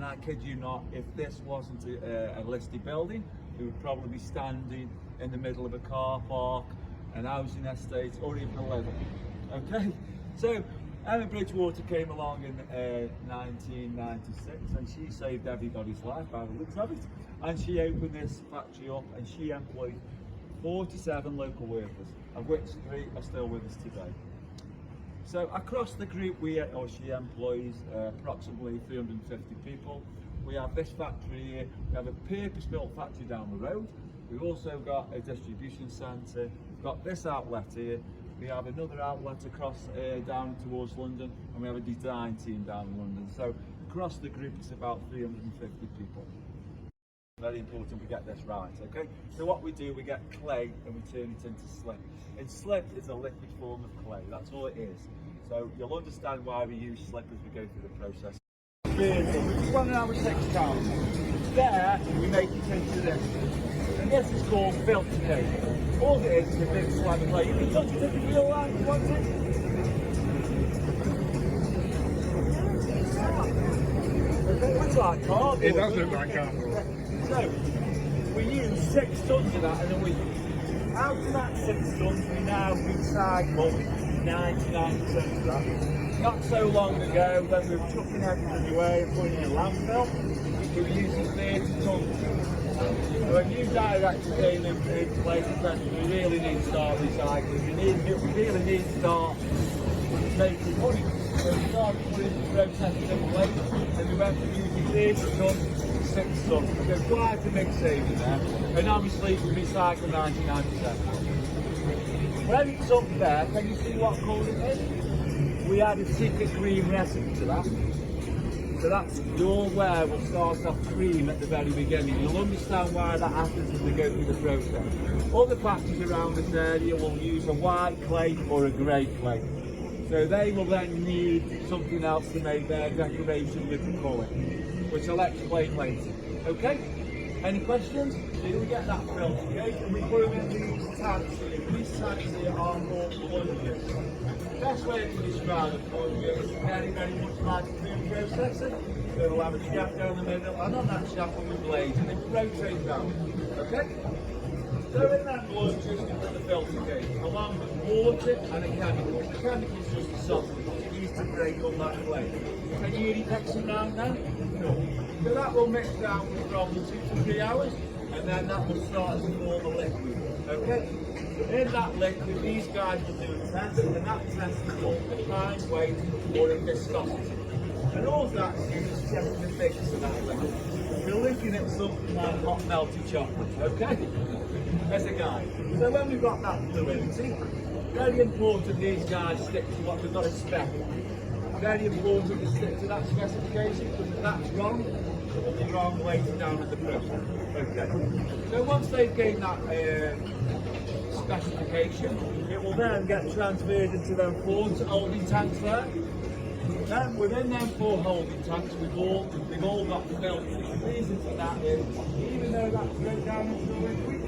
and I kid you not, if this wasn't a listed building, it would probably be standing in the middle of a car park, an housing estate, or even a level. Okay, so Emma Bridgewater came along in 1996, and she saved everybody's life by the looks of it. And she opened this factory up, and she employed 47 local workers, of which 3 are still with us today. So across the group, she employs approximately 350 people. We have this factory here, we have a purpose-built factory down the road. We've also got a distribution centre, we've got this outlet here, we have another outlet across down towards London, and we have a design team down in London. So across the group it's about 350 people. Very important we get this right, okay? So what we do, we get clay and we turn it into slip. And slip is a liquid form of clay, that's all it is. So you'll understand why we use slip as we go through the process. We just want to have a 6 count. There, we make it into this. And this is called filter cake. All it is a big slab of clay. You can touch it if you feel like you want it. It looks like cardboard. It does look like cardboard. So, we use 6 tons of that in a week. Out of that 6 tons, we now recycle 99% of that. Not so long ago, when we were chucking everything away and putting it in a landfill, we were using 30 tons. So a new director came in place and said, we really need to start recycling. We really need to start making money. So we started putting the processes in place, and we went from using 30 tons to 6 tons. So quite a big saving there. And obviously we recycle 99%. When it's up there, can you see what colour it is? We add a secret green resin to that. So that's your wear will start off cream at the very beginning. You'll understand why that happens as we go through the process. Other factories around this area will use a white clay or a grey clay. So they will then need something else to make their decoration with the colour, which I'll explain later. Okay? Any questions? So we get that filter cake and we put them in these tanks here. These tanks here are called plungers. The best way to describe a plunger is very, very much like a food processor. So it'll have a shaft down the middle, and on that shaft will be blades, and it will rotate down. Okay? So in that plungers we put the filter cake, along with water and a chemical. The chemical is just a softener used to break up that clay. Can you hear it mixing around now? No. So that will mix down for probably 2 to 3 hours, and then that will start to form a liquid. Okay? In that liquid, these guys will do a test, and that test is called a fine weight or a viscosity. And all that's used is checking the thickness of that liquid. We're looking at something like hot melted chocolate, okay? As a guide. So when we've got that fluidity, very important these guys stick to what we've got a spec. Very important to stick to that specification, because if that's wrong, it'll be wrong later down in the process. Okay. So once they've gained that specification, it will then get transferred into them 4 holding tanks there. Then within them 4 holding tanks, we've all got filters. The reason for that is, even though that's broken down into the liquid,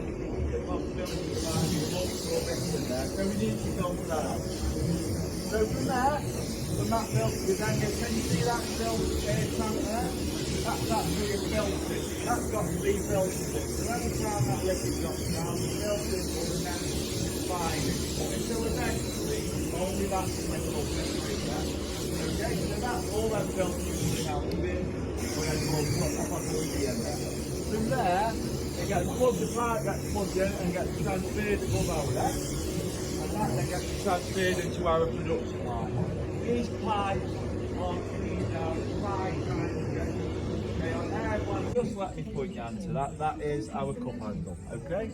they've got filters in there, so we need to filter that out. So from that filter, we then get, can you see that filter tank there? That's actually a filter. That's got 3 filters in. So every time that liquid drops down, the filters will then combine until eventually only that liquid will fit there. Okay, so that's all them filters now in, and then we'll put that on the end there. From there, it gets plugged, the pipe gets plugged in and gets transferred above our head, and that then gets transferred into our production line. These pipes are cleaned out 5 times a day. Okay, on air one, just let me point you onto that. That is our cup handle, okay?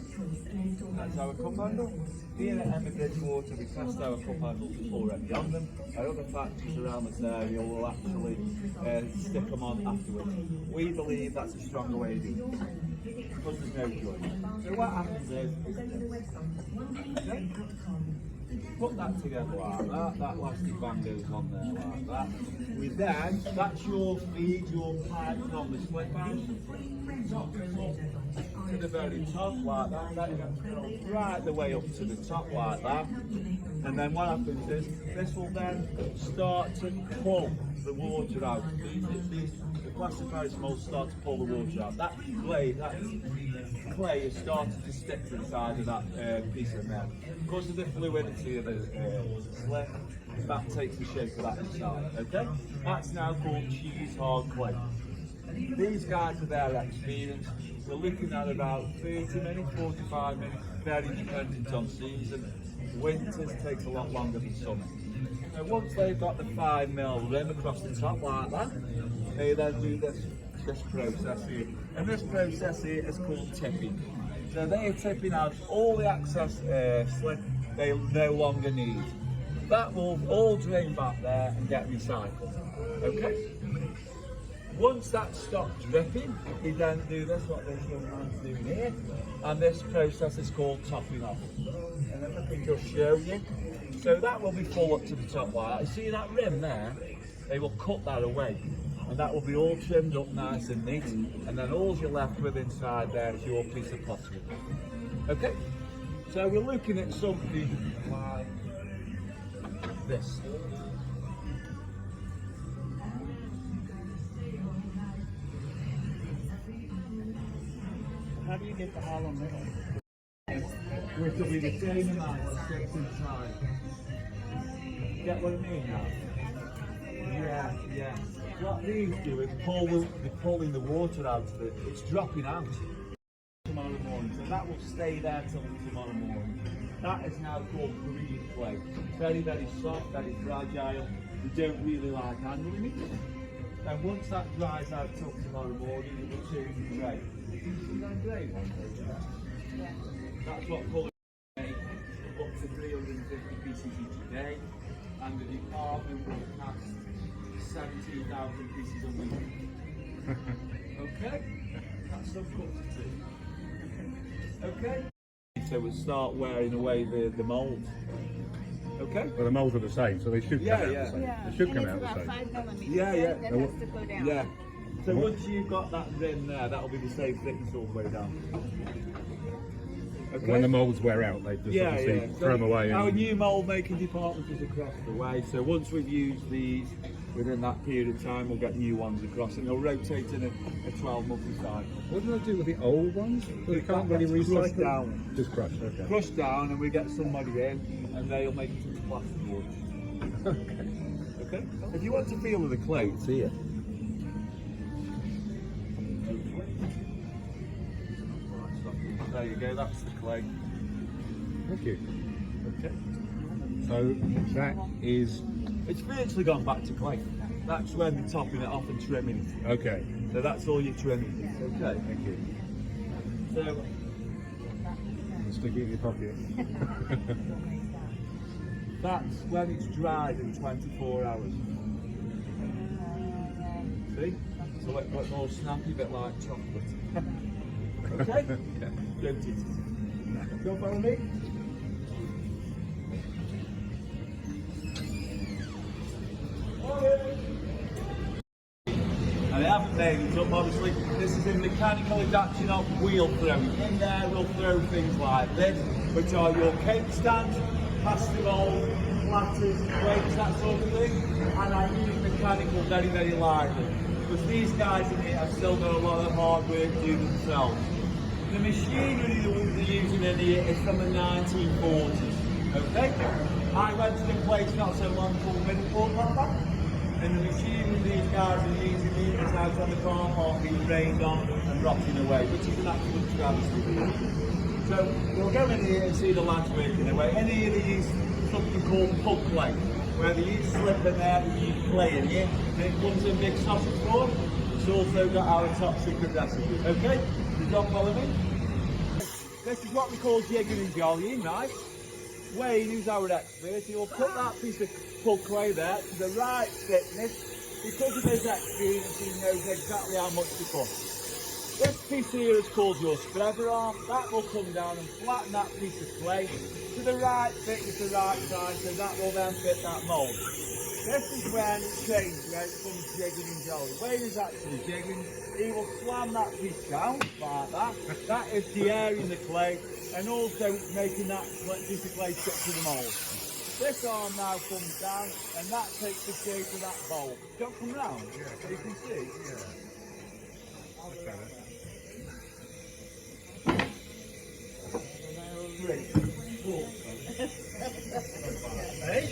That's our cup handle. Here at Emma Bridgewater, we test our cup handles already on them. Our other factories around this area will actually stick them on afterwards. We believe that's a stronger way of doing it, because there's no joint. So what happens is okay? Put that together like that, that elastic band goes on there like that. We then, that's your feed, your pipe from the split band, top it up to the very top like that, then it gets right the way up to the top like that. And then what happens is, this will then start to pull the water out. The plastic very small start to pull the water out. That clay is starting to stick to the side of that piece of metal. Because of the fluidity of the slip, that takes the shape of that inside. Okay? That's now called cheese hard clay. These guys with their experience, we're looking at about 30 minutes, 45 minutes, very dependent on season. Winters takes a lot longer than summer. So once they've got the 5mm rim across the top like that, they then do this process here. And this process here is called tipping. So they are tipping out all the excess slip they no longer need. That will all drain back there and get recycled. Okay? Once that stops dripping, we then do this, what this young man's doing here, and this process is called topping off. And then I can just show you. So that will be full up to the top like that. You see that rim there? They will cut that away, and that will be all trimmed up nice and neat, and then all you're left with inside there is your piece of pottery. Okay? So we're looking at something like this. How do you get the hollow middle? Which will be the same amount that sticks inside. Get what I mean now? Yeah. What these do is they're pulling the water out of it. It's dropping out tomorrow morning, so that will stay there till tomorrow morning. That is now called green clay. Very, very soft, very fragile. We don't really like handling it. And once that dries out till tomorrow morning, it will turn to grey. Yeah. That's what colour make up to 350 pieces each day, and the department will cast 17,000 pieces a week. Okay? That's some cuts too. Okay? So we'll start wearing away the mould. Okay? Well, the moulds are the same, so they should come out the same. Yeah. They should And come it's out the about same. 5mm. Yeah. That has to go down. Yeah. So once you've got that rim there, that'll be the same thickness all the way down. Okay? When the moulds wear out, they just obviously throw them away. Our And new mould making department is across the way, so once we've used these, within that period of time we'll get new ones across, and they'll rotate in a 12-month cycle. what do they do with the old ones? So they can't really Crushed recycle? down. Just crushed, okay. Crushed down, and we get somebody in, and they'll make it into plasterboard. Okay? If you want to feel of the clay, it's here. There you go, that's the clay. Thank you. Okay. So that is, It's virtually gone back to clay. That's when they're topping it off and trimming it. okay. So that's all you're trimming. Okay. Thank you. So Stick it in your pocket. that's when it's dried in 24 hours. See? It's a little bit more snappy, bit like chocolate. Okay? Don't eat it. Don't follow me? And I haven't made it up, obviously. This is a mechanical adaptation of wheel throwing. In there we'll throw things like this, which are your cake stands, pasta mould, platters, plates, that sort of thing. And I use mechanical very, very lightly. Because these guys in here have still got a lot of hard work to do themselves. The machinery that we're using in here is from the 1940s. Okay? I went to the place not so long called Bridgwater, and the machinery these guys are using here is out on the car park being rained on and rotting away, which is an absolute travesty. So we'll go in here and see the lads working away. In here they use something called pug clay, where they use slip in there, they use clay in here, and it comes in big sausage form. It's also got our top secret recipe. Okay? You don't follow me? This is what we call jigging and jollying, right? Wayne, who's our expert, he will put that piece of pug clay there to the right thickness. Because of his experience, he knows exactly how much to put. This piece here is called your spreader arm. That will come down and flatten that piece of clay to the right thickness, the right size, so that will then fit that mould. This is when it changes, where it becomes jigging and jolly. Wayne is actually jigging. He will slam that piece down like that. That is de-airing the clay and also making that piece of clay stick to the mould. This arm now comes down, and that takes the shape of that bowl. Don't come round, so you can see. Three, four. Hey?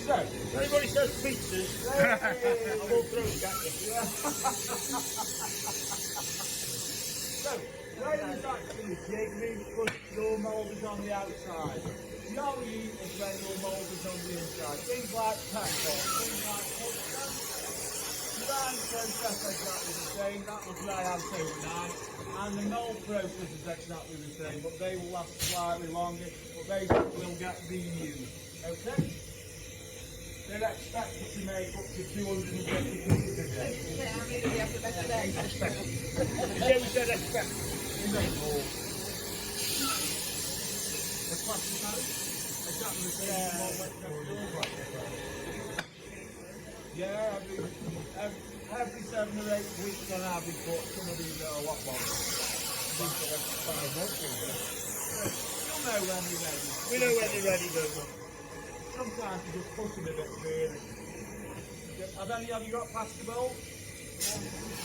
So, if anybody says pizzas, I will throw it at you. So, where is actually the jig? Because your mould is on the outside. Jolly is when your mould is on the inside. Things like pancakes, things like polka. Design process exactly the same. That will dry out overnight. And the mould process is exactly the same, but they will last slightly longer, but they will get reused. Okay? They're expected to make up to 250 pieces a day. How many do we have to make today? Expected. Yeah, we said expected. We make more. The plastic house? Exactly the same. Yeah, every 7 or 8 weeks on average, but some of these are a lot longer. These are like 5 months. You'll know when they're ready. We know when they're ready, don't we? Sometimes you just push them a bit really. Have any of you got past the bowl?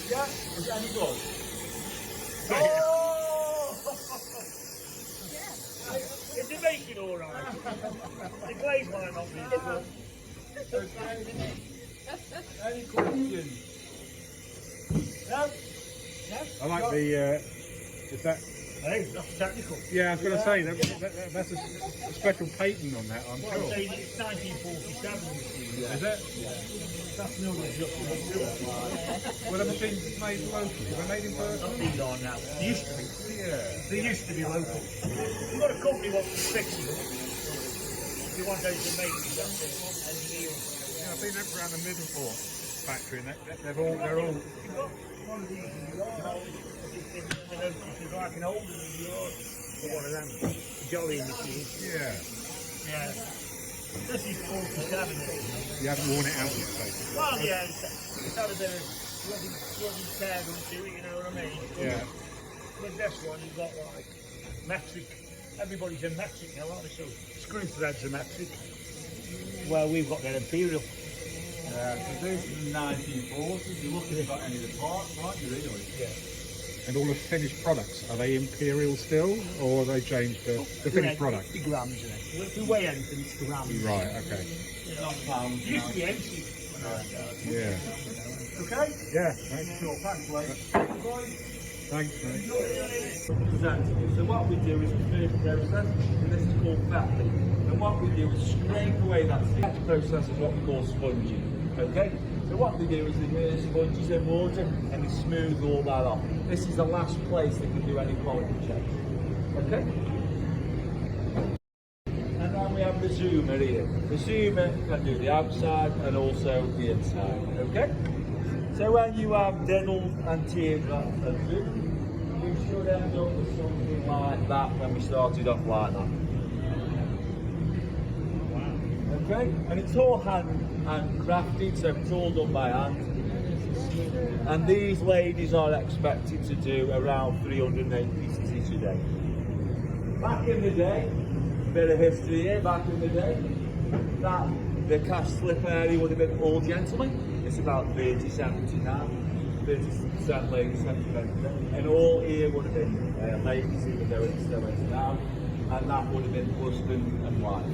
Yeah? Is it any good? Oh! Is it making alright? The glaze might not be good. Okay. Any questions? No? No? I like the, is that, Hey, that's technical. yeah, I was going to say, that's a special patent on that, I'm Well, sure. it's 1947 machine. Is it? That's no adjustable to it. Well, the machine's made locally. They're made in person. Not these are now. They used to be. Yeah. They used to be local. You've got a company wants to fix them. If you want those to make them, that's it. Engineering. Yeah, I've been around the Middleport factory and they're all, You've got one of these in your yard. It's like an older than yours. One of them. Jolly machines. yeah. Yeah. This is 47. You haven't worn it out yet, basically. Well, yeah, it's had a bit of bloody tear onto it, you know what I mean? Yeah. With this one, you've got like metric. Everybody's in metric now, aren't they? So screw threads are metric. Well, we've got their imperial. So this is the 1940s. You're looking at any of the parts, aren't you, really? Yeah. And all the finished products, are they imperial still, or have they changed the finished product? 50 grams in it. If you weigh anything, it's grams. Right, okay. It's not pounds. It used to be empty. Yeah. Okay? Yeah, thanks. Sure, thanks, Blake. Thanks, mate. So what we do is the first process, and this is called fettling. And what we do is scrape away that seed. Next process is what we call sponging. Okay? So what they do is they immerse sponges in water and they smooth all that off. This is the last place they can do any quality checks. Okay? And then we have the zoomer here. The zoomer can do the outside and also the inside. Okay? So when you have Decals and teardrop and zoom, you should end up with something like that when we started off like that. Okay? And it's all handcrafted, so it's all done by hand. And these ladies are expected to do around 308 pieces each a day. Back in the day, a bit of history here, back in the day, that the cash slip area would have been all gentlemen. It's about 30-70 now. 30% ladies, 70%. And all here would have been ladies, even though it's still is now. And that would have been husband and wife.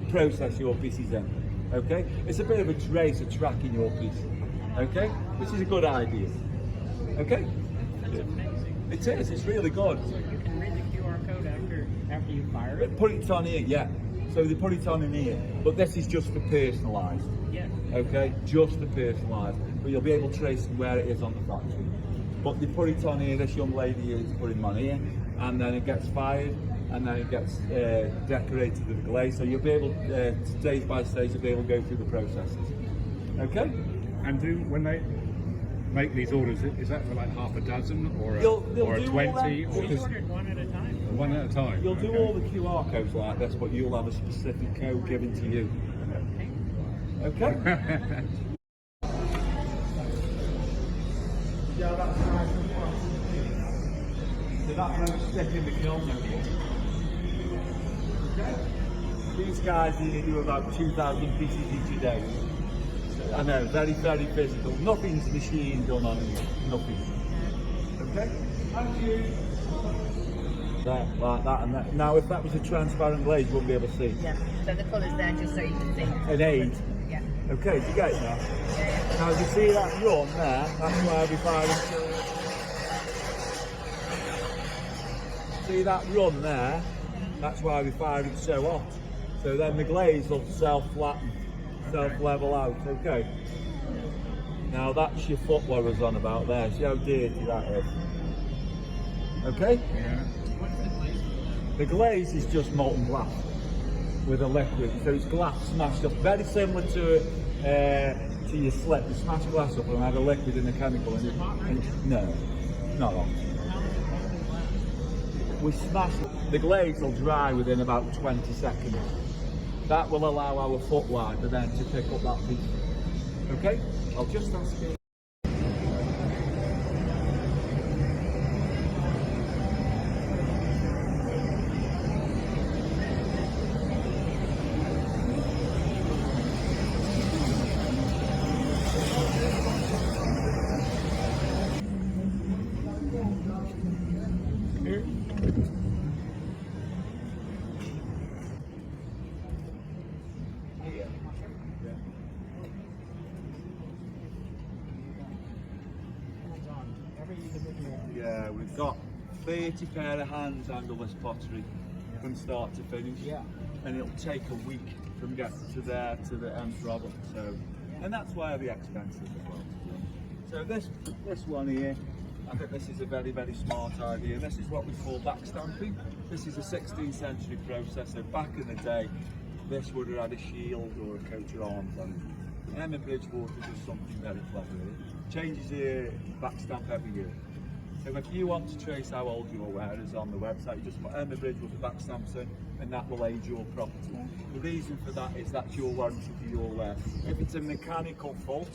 Process your pieces in. Okay? It's a bit of a trace of tracking your piece. Okay? Which is a good idea. Okay? It is, it's really good. So you can read the QR code after you fire it? Put it on here, yeah. So they put it on in here. But this is just for personalised. Yeah. Okay? Just for personalised. But you'll be able to trace where it is on the factory. But they put it on here, this young lady here is putting them on here, and then it gets fired, and then it gets decorated with glaze. So you'll be able, stage by stage, you'll be able to go through the processes. Okay? And when they make these orders, is that for like half a dozen or a, They'll or a do all 20? that. Or We just ordered one at a time. one at a time? You'll do Okay. all the QR codes like this, but you'll have a specific code given to you. Okay? Yeah, that's nice. So that won't stick in the kiln no more. Okay? These guys need to do about 2,000 pieces each a day. I know, very, very physical. Nothing's machine done on it. Nothing. Okay? Thank you. There, like that and that. Now, if that was a transparent glaze, you wouldn't be able to see. Yeah. So the colour's there just so you can see. An aid. Yeah. Okay, do you get it now? Yeah. Now, if you see that run there, that's why we firing. See that run there? That's why we fire it so hot. So then the glaze will self-flatten, self-level out. Okay. Now that's your footwear was on about there. See how dirty that is. Okay. Yeah. The glaze is just molten glass with a liquid. So it's glass smashed up, very similar to your slip. You smash glass up and add a liquid and a chemical in it. No, not hot. We smash it. The glaze will dry within about 20 seconds. That will allow our foot wiper then to pick up that piece. Okay? I'll just ask you. Yeah, we've got 30 pair of hands handle this pottery from start to finish. Yeah. And it'll take a week from get to there to the end product. So, and that's why they're expensive as well. So this one here, I think this is a very, very smart idea. This is what we call backstamping. This is a 16th century process. So back in the day, this would have had a shield or a coat of arms on it. Emma Bridgewater does something very clever here. Changes the backstamp every year. So if you want to trace how old your ware is on the website, you just put Emma Bridgewater backstamps in and that will age your property. The reason for that is that's your warranty for your ware. If it's a mechanical fault,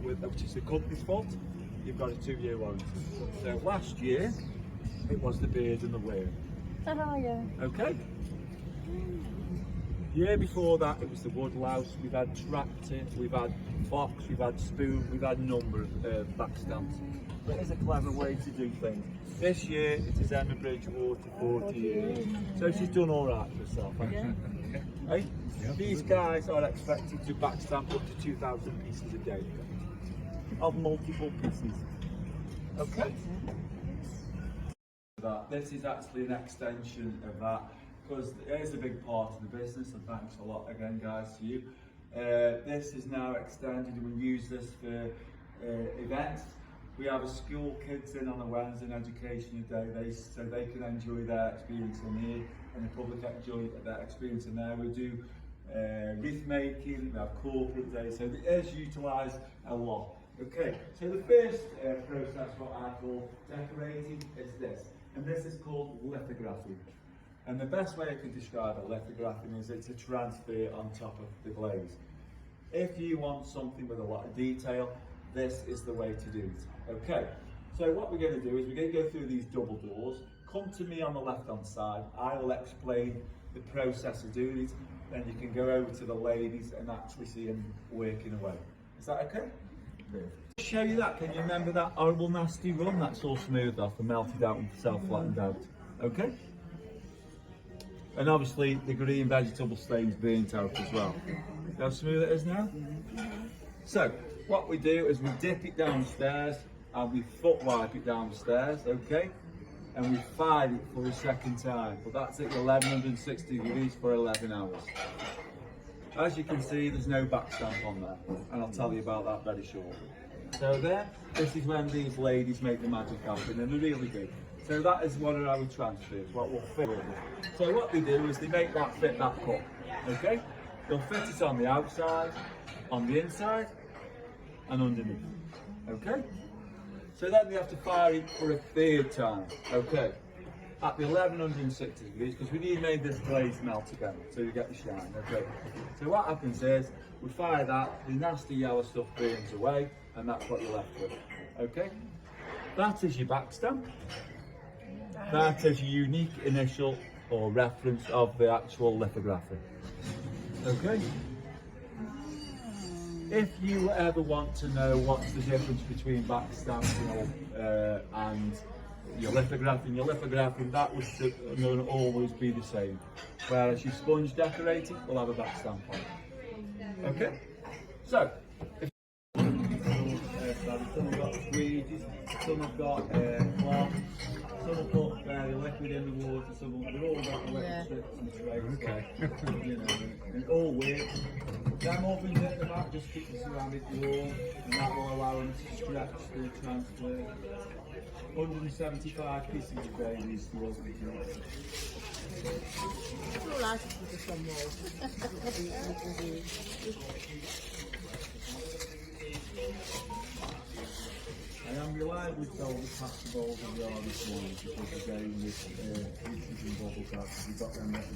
which is the company's fault, you've got a 2-year warranty. So last year, it was the beard and the worm. Okay? Year before that, it was the woodlouse. We've had tractor, we've had fox, we've had spoon, we've had a number of backstamps. But it's a clever way to do things. This year, it is Emma Bridgewater, 40 years. So she's done all right for herself, hasn't she? Hey? Yep. These guys are expected to backstamp up to 2,000 pieces a day of multiple pieces. Okay? This is actually an extension of that, because it is a big part of the business, and thanks a lot again guys to you. This is now extended and we use this for events. We have a school kids in on a Wednesday in education day, so they can enjoy their experience in here and the public enjoy their experience in there. We do wreath making, we have corporate days, so it is utilised a lot. Okay, so the first process, what I call decorating, is this, and this is called lithographing. And the best way I can describe a lithographing is it's a transfer on top of the glaze. If you want something with a lot of detail, this is the way to do it. Okay, so what we're going to do is we're going to go through these double doors. Come to me on the left hand side, I will explain the process of doing it, then you can go over to the ladies and actually see them working away. Is that okay? To show you that, can you remember that horrible nasty run that's all smoothed off and melted out and self-flattened out? Okay? And obviously the green vegetable stains burnt out as well. See how smooth it is now? So, what we do is we dip it downstairs and we foot wipe it downstairs, okay? And we fire it for a second time, but that's at 1160 degrees for 11 hours. As you can see, there's no backstamp on there, and I'll tell you about that very shortly. So there, this is when these ladies make the magic happen, and they're really good. So that is one of our transfers, what we'll fit with it. So what they do is they make that fit that cup, okay? They'll fit it on the outside, on the inside, and underneath. Okay? So then they have to fire it for a third time. Okay? At the 1160 degrees, because we need to make this glaze melt again, so you get the shine. Okay? So what happens is, we fire that, the nasty yellow stuff burns away, and that's what you're left with. Okay? That is your backstamp. That is your unique initial or reference of the actual lithography. Okay? If you ever want to know what's the difference between backstamping and your lithographing, that will always be the same. Whereas your sponge decorating will have a backstamp on it. Okay? So, if some have got squeegees, some have got cloth, some have put liquid in the water, they're all got the liquid strips and sprays. Okay. You know, and it all works. Them ovens at the back just keep the ceramic warm, and that will allow them to stretch the transfer. 175 pieces of babies to us. All I should put this on mould. I am reliably told the pasta bowls of the hardest ones because they're going with pieces and bubble caps. You've got them ready.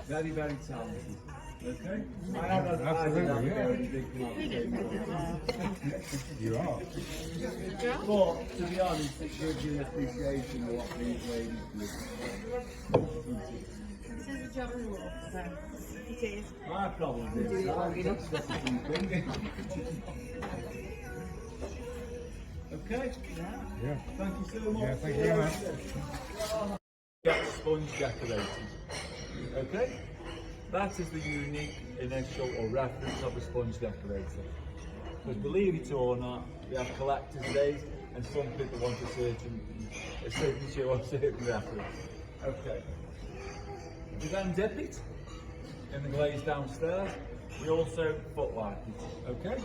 Very, very talented. Okay? I have had Absolutely, You are. But to be honest, it gives you an appreciation of what these ladies do. This is a job in the wall. It is. My problem is okay? Yeah. Thank you so much. Yeah, thank you very much. Get sponge decorated. Okay? That is the unique initial or reference of a sponge decorator. Because believe it or not, we have collector's days and some people want a signature or certain reference. Okay. We then dip it in the glaze downstairs. We also foot wipe it. Okay?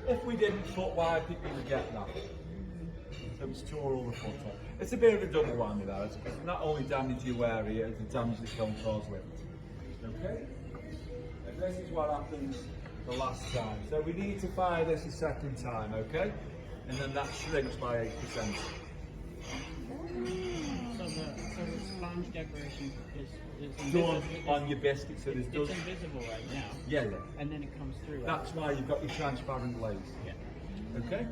If we didn't foot wipe it, we would get that. So it's tore all the foot off. It's a bit of a double whammy there. It's not only damage your area, it's damage the contours with it. Okay? And this is what happens the last time. So we need to fire this a second time, okay? And then that shrinks by 8%. So the sponge decoration is Done on your biscuit, so there's it's invisible right now. Yeah. And then it comes through. That's why you've got your transparent glaze. Yeah. Okay?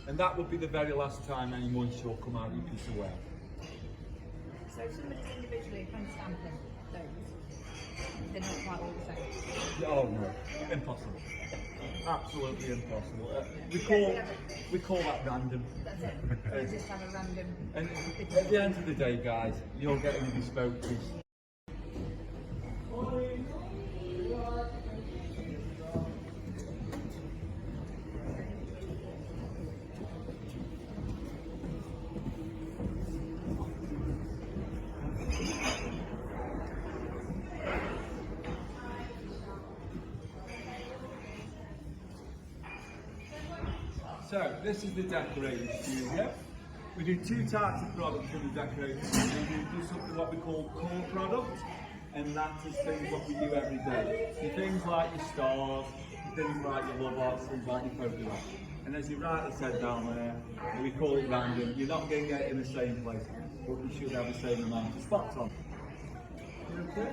And that would be the very last time any moisture will come out of your piece of ware. So if somebody's individually hand stamping those, they're not quite all the same. Oh no, impossible. Absolutely impossible. We call that random. That's it. They just have a random. And at the end of the day, guys, you're getting a bespoke piece. So, this is the decorating studio. We do two types of products in the decorating studio. We do something what we call core product, and that is things what we do every day. Your things like your stars, your things like your love arts, things like your photographs. And as you rightly said down there, we call it random. You're not going to get it in the same place, but you should have the same amount of spots on. Okay?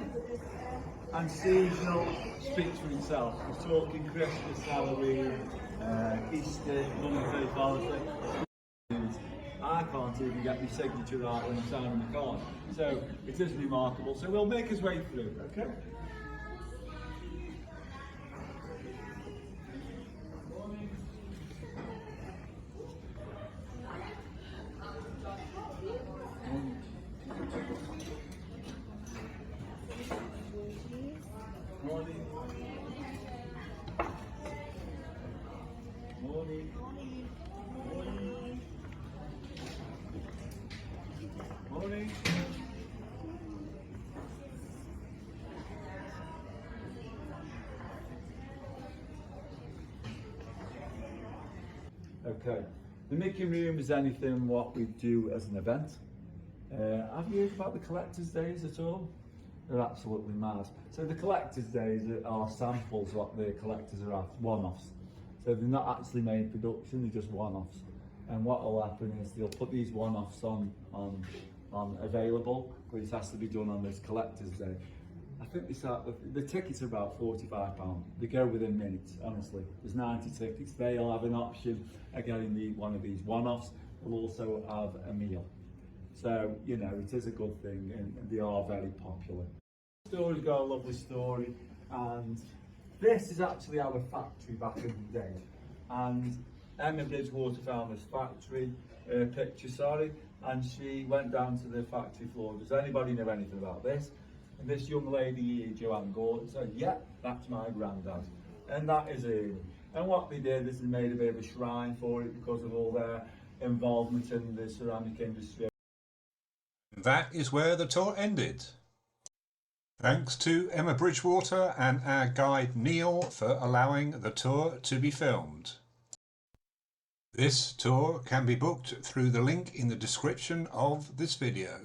And seasonal speaks for itself. We're talking Christmas, Halloween, Easter, Mother's Day, Father's Day. I can't even get my signature right when I'm signing the card. So it is remarkable. So we'll make his way through, okay? Morning. Morning. Morning. Morning. Okay. The Meakin room is anything what we do as an event. Have you heard about the collector's days at all? They're absolutely mad. So the collector's days are samples what the collectors are after, one-offs. So they're not actually made production, they're just one-offs. And what will happen is they'll put these one-offs on available, but it has to be done on this collector's day. I think the tickets are about £45. They go within minutes, honestly. There's 90 tickets. They'll have an option of getting one of these one-offs. They'll also have a meal. So, you know, it is a good thing and they are very popular. The story's got a lovely story, and this is actually our factory back in the day. And Emma Bridgewater found this factory, picture, and she went down to the factory floor. Does anybody know anything about this? And this young lady here, Joanne Gordon, said, yeah, that's my granddad. And that is Ernie. And what they did is they made a bit of a shrine for it because of all their involvement in the ceramic industry. That is where the tour ended. Thanks to Emma Bridgewater and our guide Neil for allowing the tour to be filmed. This tour can be booked through the link in the description of this video.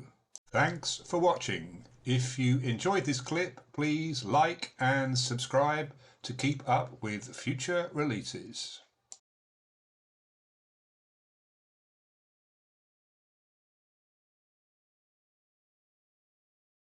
Thanks for watching. If you enjoyed this clip, please like and subscribe to keep up with future releases.